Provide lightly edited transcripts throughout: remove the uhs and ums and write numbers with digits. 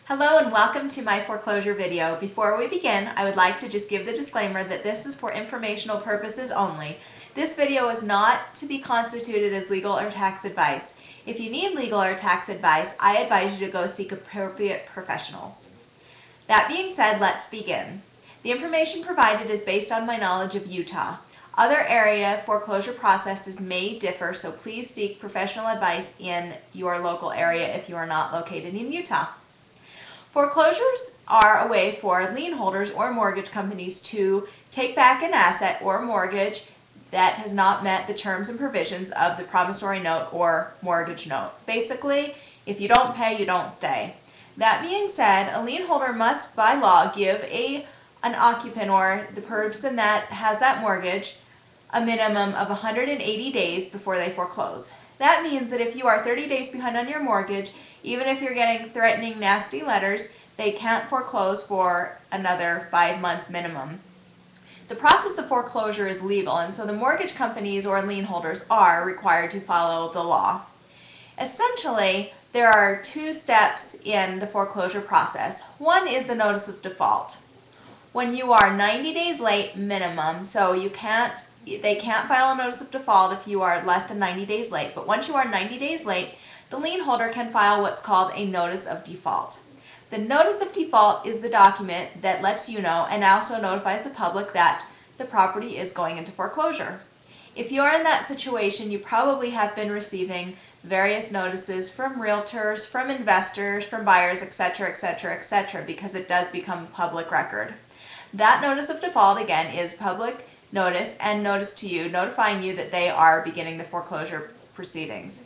Hello and welcome to my foreclosure video. Before we begin, I would like to just give the disclaimer that this is for informational purposes only. This video is not to be constituted as legal or tax advice. If you need legal or tax advice, I advise you to go seek appropriate professionals. That being said, let's begin. The information provided is based on my knowledge of Utah. Other area foreclosure processes may differ, so please seek professional advice in your local area if you are not located in Utah. Foreclosures are a way for lien holders or mortgage companies to take back an asset or mortgage that has not met the terms and provisions of the promissory note or mortgage note. Basically, if you don't pay, you don't stay. That being said, a lien holder must by law give an occupant or the person that has that mortgage a minimum of 180 days before they foreclose. That means that if you are 30 days behind on your mortgage, even if you're getting threatening, nasty letters, they can't foreclose for another 5 months minimum. The process of foreclosure is legal, and so the mortgage companies or lien holders are required to follow the law. Essentially, there are two steps in the foreclosure process. One is the notice of default. When you are 90 days late minimum, so they can't file a notice of default if you are less than 90 days late, but once you are 90 days late, the lien holder can file what's called a notice of default. The notice of default is the document that lets you know and also notifies the public that the property is going into foreclosure. If you are in that situation, you probably have been receiving various notices from realtors, from investors, from buyers, etc., etc., etc., because it does become public record. That notice of default, again, is public notice and notice to you, notifying you that they are beginning the foreclosure proceedings.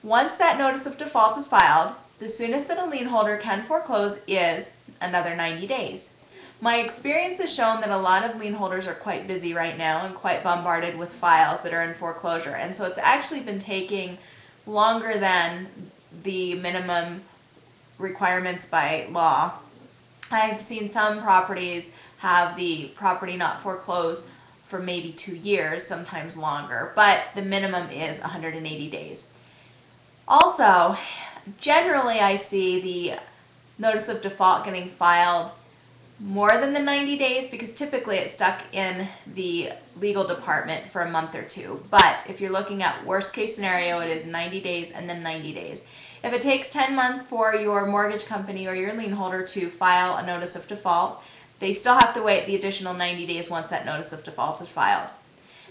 Once that notice of default is filed, the soonest that a lien holder can foreclose is another 90 days. My experience has shown that a lot of lien holders are quite busy right now and quite bombarded with files that are in foreclosure, and so it's actually been taking longer than the minimum requirements by law. I've seen some properties have the property not foreclosed for maybe 2 years, sometimes longer, but the minimum is 180 days. Also, generally I see the notice of default getting filed more than the 90 days because typically it's stuck in the legal department for a month or two. But if you're looking at worst case scenario, it is 90 days and then 90 days. If it takes 10 months for your mortgage company or your lien holder to file a notice of default, they still have to wait the additional 90 days once that notice of default is filed.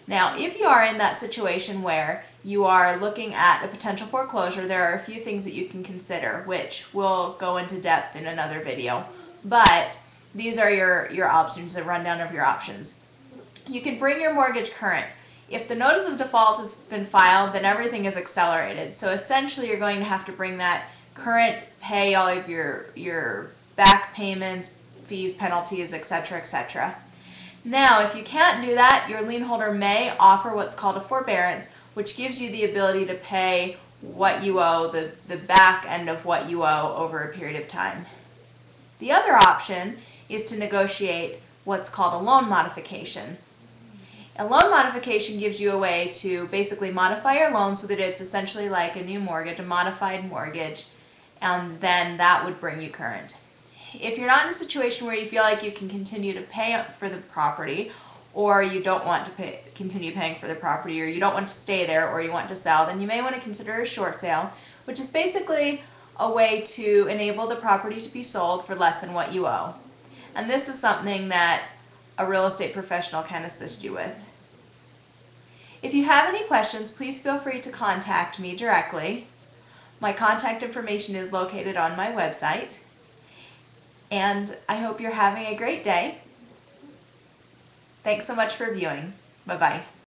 Now, if you are in that situation where you are looking at a potential foreclosure, there are a few things that you can consider, which we'll go into depth in another video. But these are your options, a rundown of your options. You can bring your mortgage current. If the notice of default has been filed, then everything is accelerated. So essentially you're going to have to bring that current, pay all of your back payments, fees, penalties, etc., etc. Now, if you can't do that, your lien holder may offer what's called a forbearance, which gives you the ability to pay what you owe, the back end of what you owe over a period of time. The other option is to negotiate what's called a loan modification. A loan modification gives you a way to basically modify your loan so that it's essentially like a new mortgage, a modified mortgage, and then that would bring you current. If you're not in a situation where you feel like you can continue to pay for the property, or you don't want to continue paying for the property, or you don't want to stay there, or you want to sell, then you may want to consider a short sale, which is basically a way to enable the property to be sold for less than what you owe. And this is something that a real estate professional can assist you with. If you have any questions, please feel free to contact me directly. My contact information is located on my website. And I hope you're having a great day. Thanks so much for viewing. Bye-bye.